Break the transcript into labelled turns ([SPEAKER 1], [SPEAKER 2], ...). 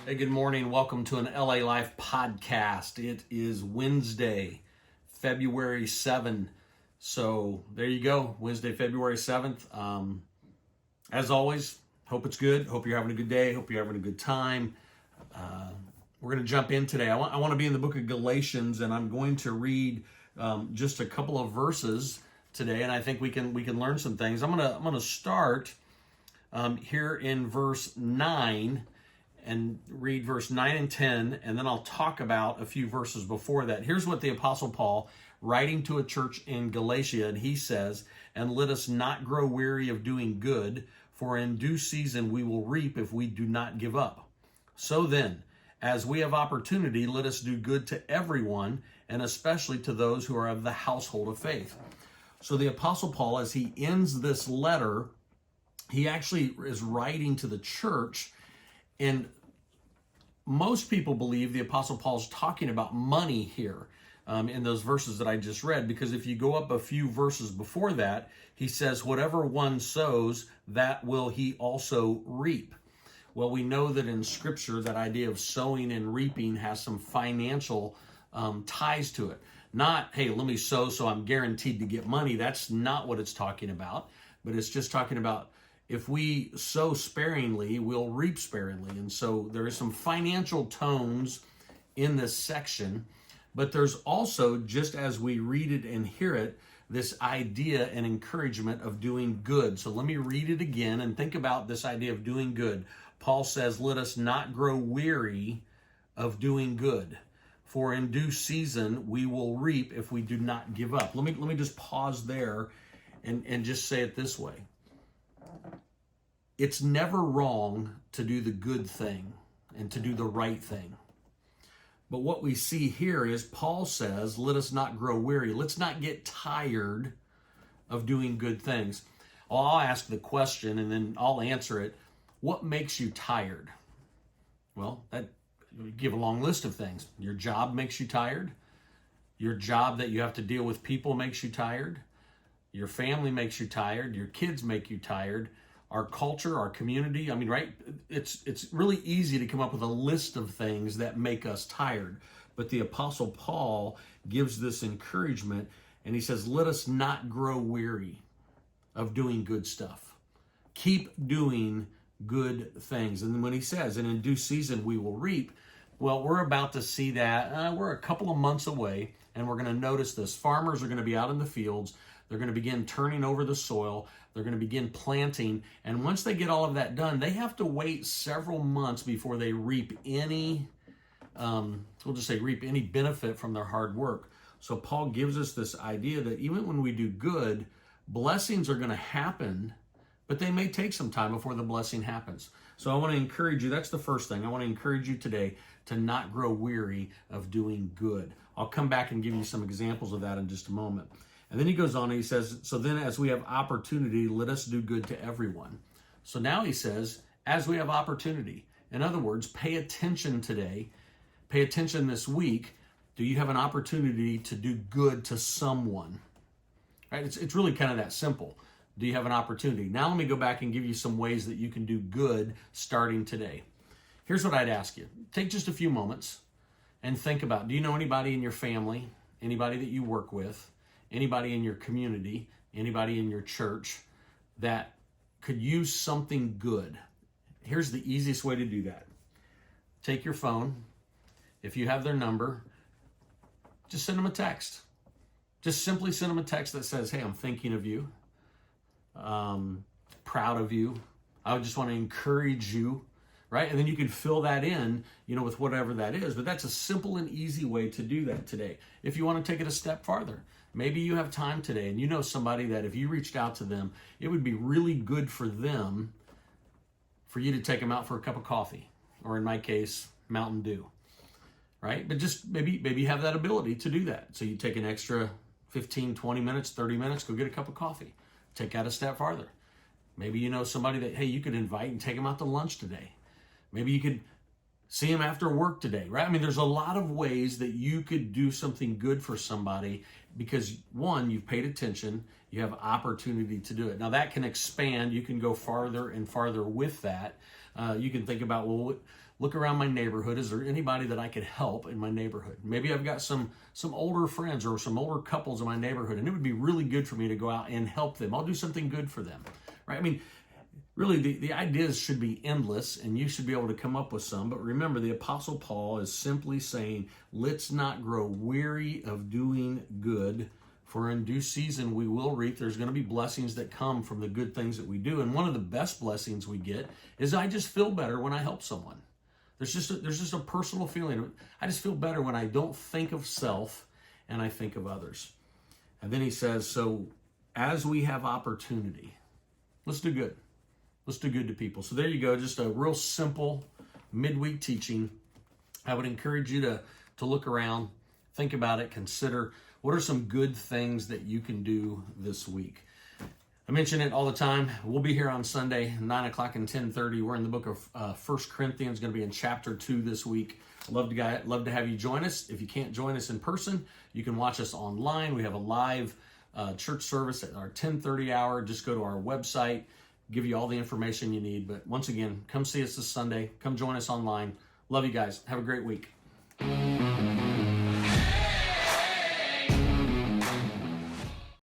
[SPEAKER 1] Hey, good morning. Welcome to an LA Life podcast. It is Wednesday, February 7th. So there you go, Wednesday, February 7th. As always, hope it's good. Hope you're having a good day. Hope you're having a good time. We're going to jump in today. I want to be in the book of Galatians, and I'm going to read just a couple of verses today, and I think we can learn some things. I'm gonna start here in verse 9 and read verse 9 and 10, and then I'll talk about a few verses before that. Here's what the Apostle Paul, writing to a church in Galatia, and he says, "And let us not grow weary of doing good, for in due season we will reap if we do not give up. So then, as we have opportunity, let us do good to everyone, and especially to those who are of the household of faith." So the Apostle Paul, as he ends this letter, he actually is writing to the church, and most people believe the Apostle Paul's talking about money here in those verses that I just read, because if you go up a few verses before that, he says, "Whatever one sows, that will he also reap." Well, we know that in Scripture, that idea of sowing and reaping has some financial ties to it. Not, hey, let me sow so I'm guaranteed to get money. That's not what it's talking about, but it's just talking about if we sow sparingly, we'll reap sparingly. And so there is some financial tones in this section, but there's also, just as we read it and hear it, this idea and encouragement of doing good. So let me read it again and think about this idea of doing good. Paul says, "Let us not grow weary of doing good, for in due season we will reap if we do not give up." Let me just pause there and just say it this way. It's never wrong to do the good thing and to do the right thing. But what we see here is Paul says, let us not grow weary. Let's not get tired of doing good things. I'll ask the question and then I'll answer it. What makes you tired? Well, that you give a long list of things. Your job makes you tired. Your job that you have to deal with people makes you tired. Your family makes you tired. Your kids make you tired. Our culture, our community, right? It's really easy to come up with a list of things that make us tired. But the Apostle Paul gives this encouragement, and he says, let us not grow weary of doing good stuff. Keep doing good things. And then when he says, and in due season we will reap, well, we're about to see that. We're a couple of months away, and we're going to notice this. Farmers are going to be out in the fields. They're going to begin turning over the soil. They're going to begin planting. And once they get all of that done, they have to wait several months before they reap any, we'll just say reap any benefit from their hard work. So Paul gives us this idea that even when we do good, blessings are going to happen, but they may take some time before the blessing happens. So I want to encourage you. That's the first thing. I want to encourage you today to not grow weary of doing good. I'll come back and give you some examples of that in just a moment. And then he goes on and he says, so then as we have opportunity, let us do good to everyone. So now he says, as we have opportunity. In other words, pay attention today. Pay attention this week. Do you have an opportunity to do good to someone? Right? It's really kind of that simple. Do you have an opportunity? Now let me go back and give you some ways that you can do good starting today. Here's what I'd ask you. Take just a few moments and think about, do you know anybody in your family, anybody that you work with, anybody in your community, anybody in your church that could use something good? Here's the easiest way to do that. Take your phone. If you have their number, just send them a text. Just simply send them a text that says, hey, I'm thinking of you. Proud of you. I would just want to encourage you, right? And then you can fill that in, with whatever that is. But that's a simple and easy way to do that today. If you want to take it a step farther, maybe you have time today and you know somebody that if you reached out to them, it would be really good for them for you to take them out for a cup of coffee, or in my case, Mountain Dew, right? But just maybe you have that ability to do that. So you take an extra 15, 20 minutes, 30 minutes, go get a cup of coffee. Take that a step farther. Maybe you know somebody that, hey, you could invite and take them out to lunch today. Maybe you could see them after work today, right? There's a lot of ways that you could do something good for somebody because, one, you've paid attention, you have opportunity to do it. Now that can expand. You can go farther and farther with that. You can think about, well, look around my neighborhood. Is there anybody that I could help in my neighborhood? Maybe I've got some older friends or some older couples in my neighborhood, and it would be really good for me to go out and help them. I'll do something good for them, right? I mean, really, the ideas should be endless, and you should be able to come up with some. But remember, the Apostle Paul is simply saying, let's not grow weary of doing good, for in due season we will reap. There's going to be blessings that come from the good things that we do. And one of the best blessings we get is I just feel better when I help someone. There's just a personal feeling. I just feel better when I don't think of self and I think of others. And then he says, so as we have opportunity, let's do good. Let's do good to people. So there you go, just a real simple midweek teaching. I would encourage you to look around, think about it, consider what are some good things that you can do this week. I mention it all the time. We'll be here on Sunday, 9 o'clock and 10:30. We're in the book of 1 Corinthians, going to be in chapter 2 this week. Love to have you join us. If you can't join us in person, you can watch us online. We have a live church service at our 10:30 hour. Just go to our website, give you all the information you need. But once again, come see us this Sunday. Come join us online. Love you guys. Have a great week.